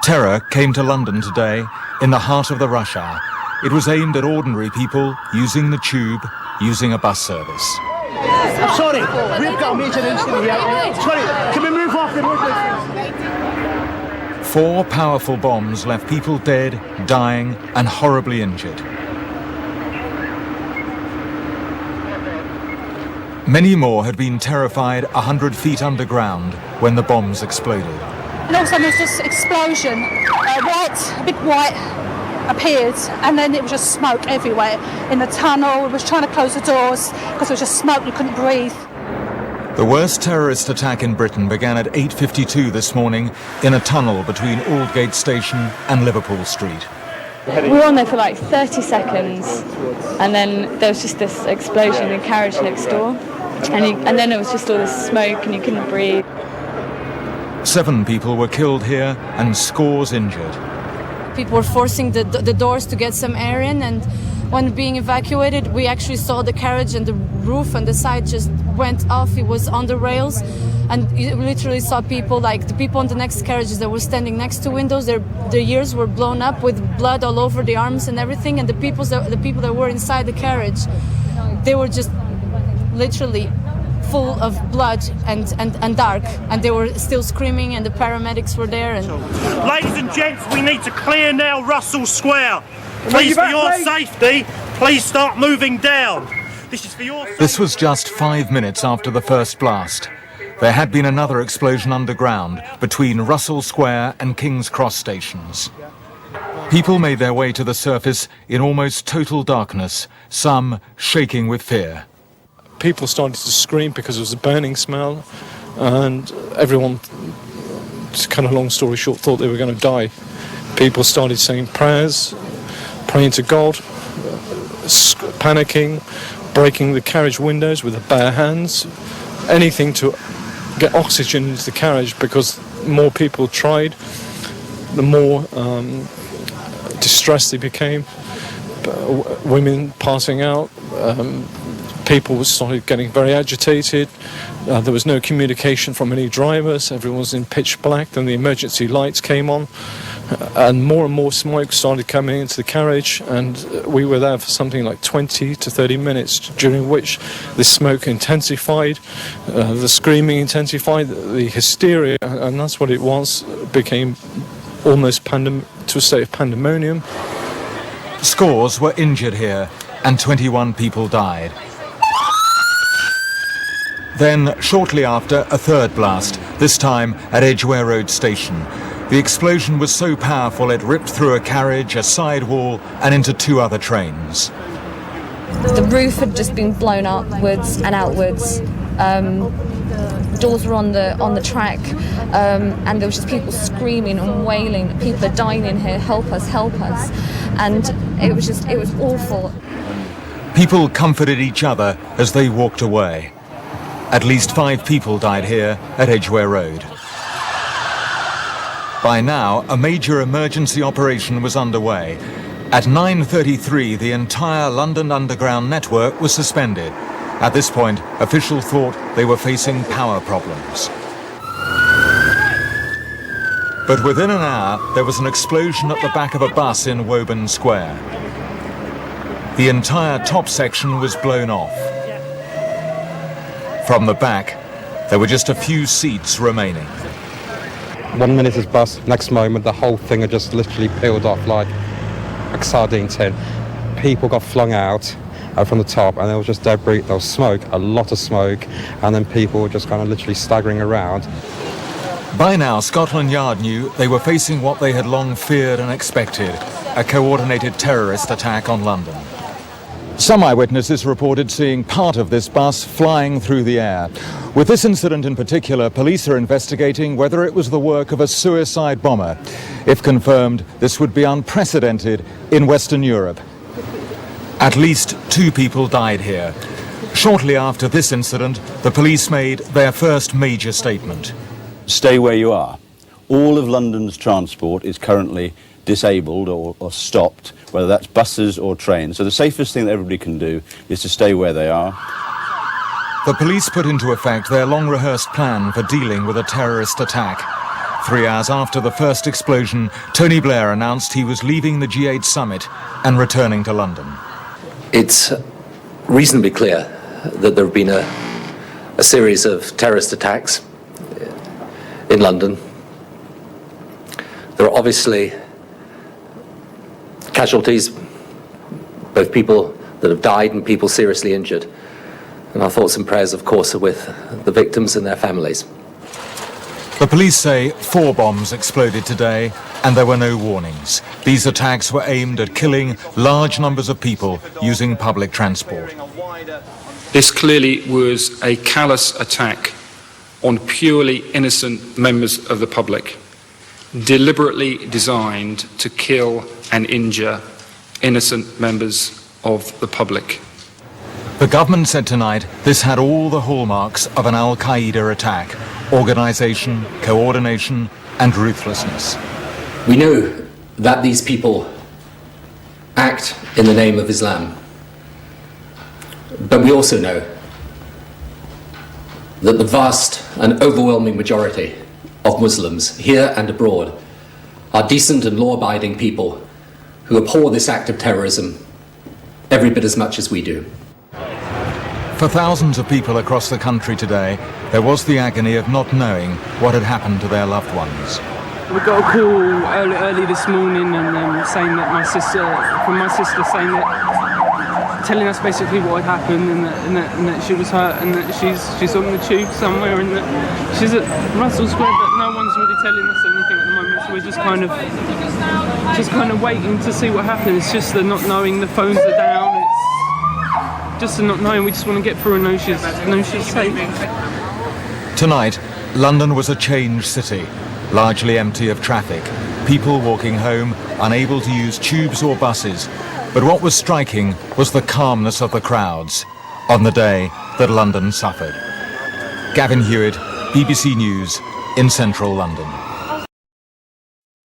Terror came to London today in the heart of the rush hour. It was aimed at ordinary people using the tube, using a bus service. I'm sorry, we've got a major incident here. Sorry, can we move off the road, please? 4 powerful bombs left people dead, dying, and horribly injured. Many more had been terrified 100 feet underground when the bombs exploded. And all of a sudden there was this explosion, a big white appeared, and then it was just smoke everywhere. In the tunnel, we was trying to close the doors because there was just smoke, you couldn't breathe. The worst terrorist attack in Britain began at 8:52 this morning in a tunnel between Aldgate Station and Liverpool Street. We were on there for like 30 seconds, and then there was just this explosion in the carriage next door, and then it was just all this smoke and you couldn't breathe. 7 people were killed here and scores injured. People were forcing the doors to get some air in, and when being evacuated, we actually saw the carriage and the roof and the side just went off. It was on the rails, and you literally saw people, like the people on the next carriages that were standing next to windows, their ears were blown up with blood all over the arms and everything, and the people that were inside the carriage, they were just literally full of blood and dark, and they were still screaming, and the paramedics were there. And ladies and gents, we need to clear now Russell Square. Please, for your safety, please start moving down. This is for your safety. This was just 5 minutes after the first blast. There had been another explosion underground between Russell Square and King's Cross stations. People made their way to the surface in almost total darkness, some shaking with fear. People started to scream because there was a burning smell, and everyone, just kind of long story short, thought they were going to die. People started saying prayers, praying to God, panicking, breaking the carriage windows with their bare hands, anything to get oxygen into the carriage, because the more people tried, the more distressed they became. Women passing out, people started getting very agitated. There was no communication from any drivers. Everyone was in pitch black. Then the emergency lights came on, and more smoke started coming into the carriage. And we were there for something like 20 to 30 minutes, during which the smoke intensified, the screaming intensified, the hysteria, and that's what it was, became almost to a state of pandemonium. Scores were injured here, and 21 people died. Then, shortly after, a third blast, this time at Edgware Road Station. The explosion was so powerful it ripped through a carriage, a sidewall, and into 2 other trains. The roof had just been blown upwards and outwards. Doors were on the track, and there was just people screaming and wailing. People are dying in here. Help us! Help us! And it was awful. People comforted each other as they walked away. At least 5 people died here at Edgware Road. By now, a major emergency operation was underway. At 9:33, the entire London Underground network was suspended. At this point, officials thought they were facing power problems. But within an hour, there was an explosion at the back of a bus in Woburn Square. The entire top section was blown off. From the back, there were just a few seats remaining. 1 minute is bus, next moment the whole thing had just literally peeled off like a sardine tin. People got flung out from the top, and there was just debris, there was smoke, a lot of smoke, and then people were just kind of literally staggering around. By now, Scotland Yard knew they were facing what they had long feared and expected, a coordinated terrorist attack on London. Some eyewitnesses reported seeing part of this bus flying through the air. With this incident in particular, police are investigating whether it was the work of a suicide bomber. If confirmed, this would be unprecedented in Western Europe. At least 2 people died here. Shortly after this incident, the police made their first major statement. Stay where you are. All of London's transport is currently disabled or stopped, whether that's buses or trains. So the safest thing that everybody can do is to stay where they are. The police put into effect their long-rehearsed plan for dealing with a terrorist attack. 3 hours after the first explosion, Tony Blair announced he was leaving the G8 summit and returning to London. It's reasonably clear that there have been a series of terrorist attacks in London. There are obviously casualties, both people that have died and people seriously injured. And our thoughts and prayers, of course, are with the victims and their families. The police say 4 bombs exploded today, and there were no warnings. These attacks were aimed at killing large numbers of people using public transport. This clearly was a callous attack on purely innocent members of the public, deliberately designed to kill and injure innocent members of the public. The government said tonight this had all the hallmarks of an Al-Qaeda attack: organisation, coordination and ruthlessness. We know that these people act in the name of Islam, but we also know that the vast and overwhelming majority of Muslims here and abroad are decent and law-abiding people who abhor this act of terrorism every bit as much as we do. For thousands of people across the country today, there was the agony of not knowing what had happened to their loved ones. We got a call early this morning and saying that my sister saying that, telling us basically what had happened and that she was hurt and that she's on the tube somewhere and that she's at Russell Square, but no one's really telling us anything at the moment. So we're just kind of waiting to see what happens. It's just the not knowing, the phones are down. It's just the not knowing. We just want to get through and know she's safe. Tonight, London was a changed city, largely empty of traffic. People walking home, unable to use tubes or buses. But what was striking was the calmness of the crowds on the day that London suffered. Gavin Hewitt, BBC News, in central London.